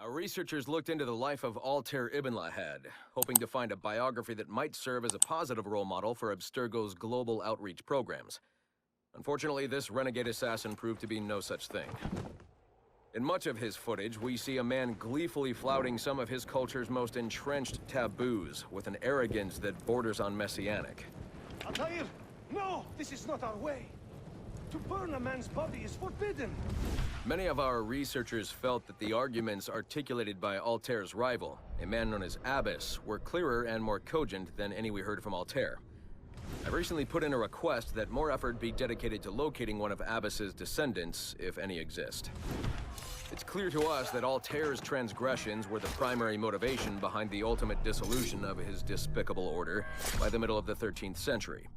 Our researchers looked into the life of Altair Ibn Lahad, hoping to find a biography that might serve as a positive role model for Abstergo's global outreach programs. Unfortunately, this renegade assassin proved to be no such thing. In much of his footage, we see a man gleefully flouting some of his culture's most entrenched taboos with an arrogance that borders on messianic. Altair! No! This is not our way! To burn a man's body is forbidden! Many of our researchers felt that the arguments articulated by Altair's rival, a man known as Abbas, were clearer and more cogent than any we heard from Altair. I've recently put in a request that more effort be dedicated to locating one of Abbas's descendants, if any exist. It's clear to us that Altair's transgressions were the primary motivation behind the ultimate dissolution of his despicable order by the middle of the 13th century.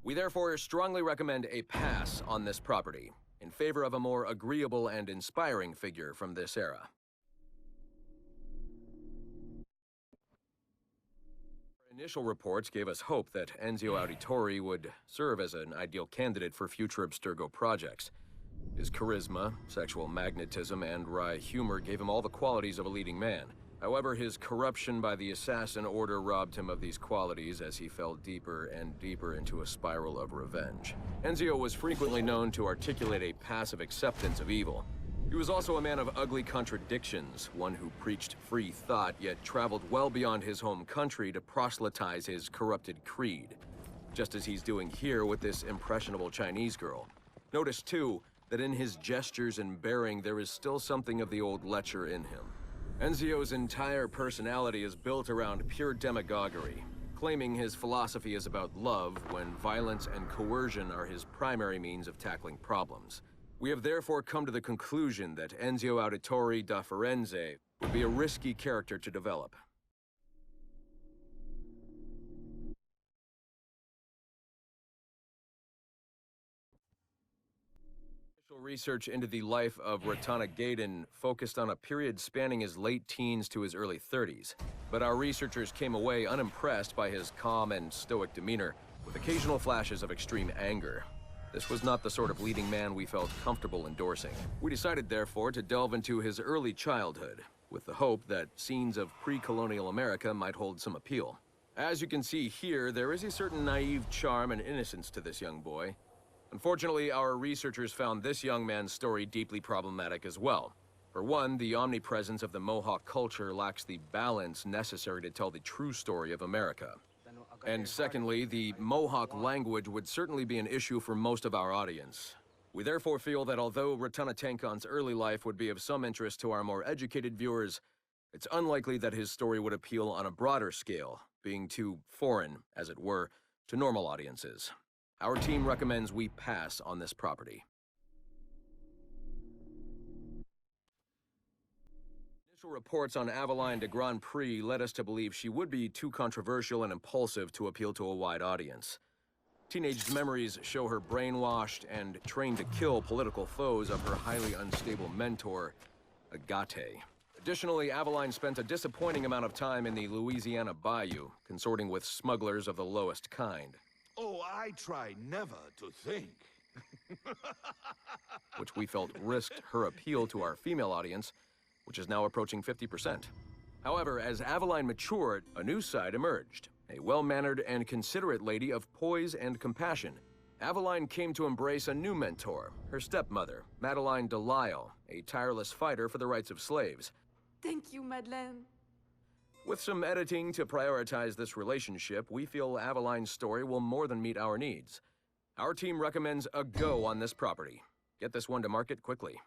We therefore strongly recommend a pass on this property, in favor of a more agreeable and inspiring figure from this era. Our initial reports gave us hope that Enzio Auditore would serve as an ideal candidate for future Abstergo projects. His charisma, sexual magnetism, and wry humor gave him all the qualities of a leading man. However, his corruption by the Assassin Order robbed him of these qualities as he fell deeper and deeper into a spiral of revenge. Enzio was frequently known to articulate a passive acceptance of evil. He was also a man of ugly contradictions, one who preached free thought, yet traveled well beyond his home country to proselytize his corrupted creed, just as he's doing here with this impressionable Chinese girl. Notice, too, that in his gestures and bearing there is still something of the old lecher in him. Enzio's entire personality is built around pure demagoguery, claiming his philosophy is about love when violence and coercion are his primary means of tackling problems. We have therefore come to the conclusion that Enzio Auditore da Firenze would be a risky character to develop. Research into the life of Ratana Gaydon focused on a period spanning his late teens to his early 30s, but our researchers came away unimpressed by his calm and stoic demeanor, with occasional flashes of extreme anger. This was not the sort of leading man we felt comfortable endorsing. We decided, therefore, to delve into his early childhood, with the hope that scenes of pre-colonial America might hold some appeal. As you can see here, there is a certain naive charm and innocence to this young boy. Unfortunately, our researchers found this young man's story deeply problematic as well. For one, the omnipresence of the Mohawk culture lacks the balance necessary to tell the true story of America. And secondly, the Mohawk language would certainly be an issue for most of our audience. We therefore feel that although Ratana Tenkon's early life would be of some interest to our more educated viewers, it's unlikely that his story would appeal on a broader scale, being too foreign, as it were, to normal audiences. Our team recommends we pass on this property. Initial reports on Aveline de Grand Prix led us to believe she would be too controversial and impulsive to appeal to a wide audience. Teenage memories show her brainwashed and trained to kill political foes of her highly unstable mentor, Agate. Additionally, Aveline spent a disappointing amount of time in the Louisiana Bayou, consorting with smugglers of the lowest kind. Oh, I try never to think. Which we felt risked her appeal to our female audience, which is now approaching 50%. However, as Aveline matured, a new side emerged. A well-mannered and considerate lady of poise and compassion. Aveline came to embrace a new mentor, her stepmother, Madeleine de Lisle, a tireless fighter for the rights of slaves. Thank you, Madeleine. With some editing to prioritize this relationship, we feel Aveline's story will more than meet our needs. Our team recommends a go on this property. Get this one to market quickly.